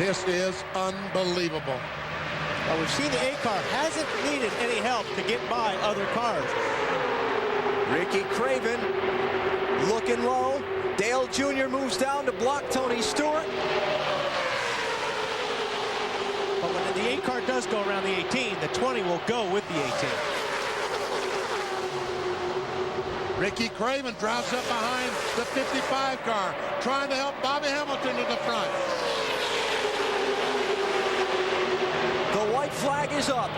This is unbelievable. Well, we've seen the 8 car hasn't needed any help to get by other cars. Ricky Craven looking low. Dale Jr. moves down to block Tony Stewart. But when the 8 car does go around the 18, the 20 will go with the 18. Ricky Craven drives up behind the 55 car, trying to help Bobby Hamilton to the front. The white flag is up.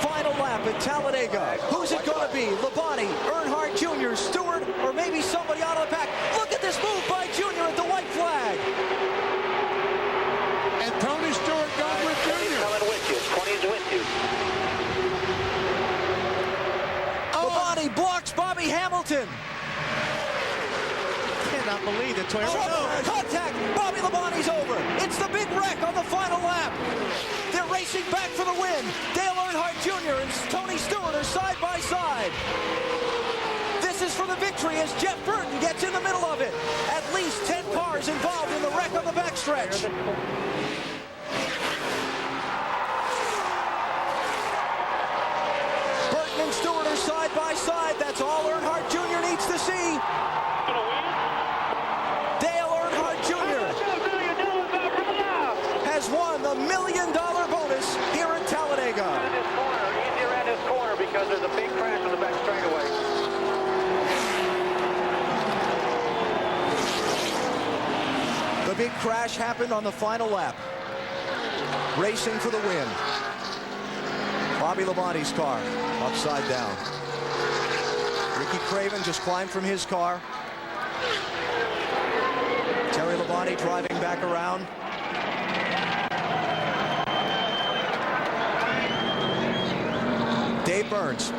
Final lap at Talladega. Who's it going to be? Labonte, Earnhardt Jr., Stewart, or maybe somebody out of the pack? Look at this move by Jr. at the white flag. And Tony Stewart goes with Jr. Coming with you. 20's with you. Labonte blocks Bobby Hamilton. Cannot believe the Toyota. Contact. Bobby Labonte's over. It's the big wreck on the final lap. They're racing back for the win. Dale Earnhardt Jr. and Tony Stewart are side by side. This is for the victory as Jeff Burton gets in the middle of it. At least 10 cars involved in the wreck on the backstretch. Burton and Stewart are side by side. That's all Earnhardt Jr. needs to see. Dale Earnhardt Jr. has won the $1 million bonus here at Talladega. Easier around this corner because there's a big crash on the back straightaway. The big crash happened on the final lap. Racing for the win. Bobby Labonte's car upside down. Ricky Craven just climbed from his car. Terry Labonte driving back around. Dave Burns.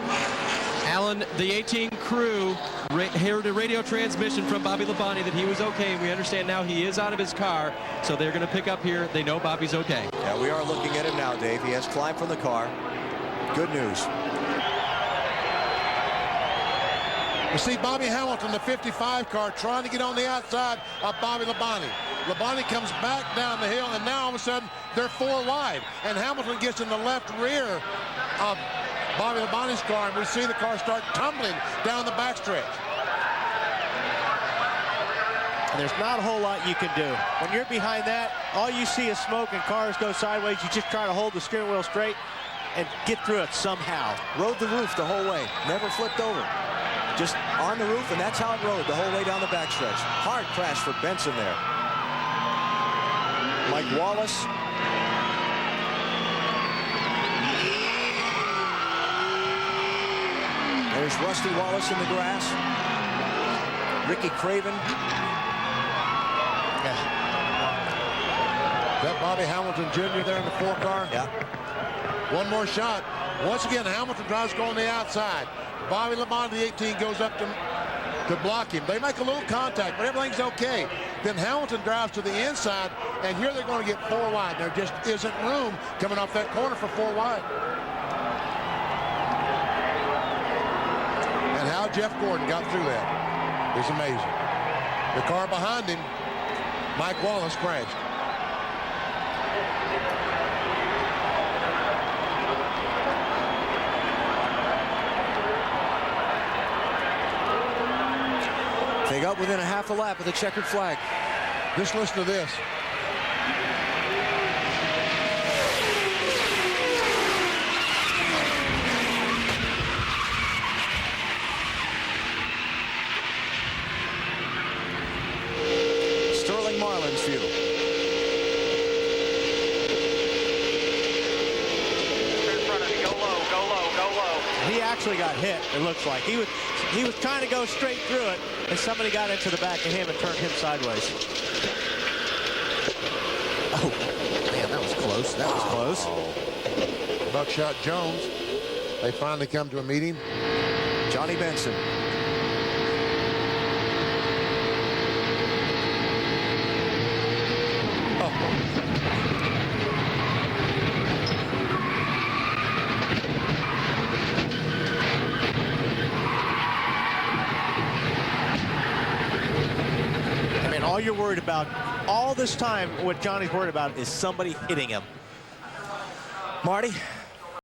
Alan, the 18 crew heard a radio transmission from Bobby Labonte that he was okay. We understand now he is out of his car, so they're going to pick up here. They know Bobby's okay. Yeah, we are looking at him now, Dave. He has climbed from the car. Good news. You see Bobby Hamilton, the 55 car, trying to get on the outside of Bobby Labonte. Labonte comes back down the hill, and now all of a sudden they're 4 wide. And Hamilton gets in the left rear of Bobby Labonte's car, and we see the car start tumbling down the backstretch. And there's not a whole lot you can do. When you're behind that, all you see is smoke and cars go sideways. You just try to hold the steering wheel straight and get through it somehow. Rode the roof the whole way. Never flipped over. Just on the roof, and that's how it rode the whole way down the backstretch. Hard crash for Benson there. Mike Wallace. There's Rusty Wallace in the grass. Ricky Craven. That Bobby Hamilton Jr. there in the 4 car? Yeah. One more shot. Once again, Hamilton tries to go on the outside. Bobby Labonte, the 18, goes up to block him. They make a little contact, but everything's okay. Then Hamilton drives to the inside, and here they're going to get 4 wide. There just isn't room coming off that corner for 4 wide. And how Jeff Gordon got through that is amazing. The car behind him, Mike Wallace, crashed. They got within a half a lap of the checkered flag. Just listen to this. Sterling Marlin's view. In front of you. Go low, go low, go low. He actually got hit, it looks like. He was trying to go straight through it, and somebody got into the back of him and turned him sideways. Oh, man, that was close. That was close. Buckshot Jones. They finally come to a meeting. Johnny Benson. All you're worried about all this time, what Johnny's worried about is somebody hitting him. Marty,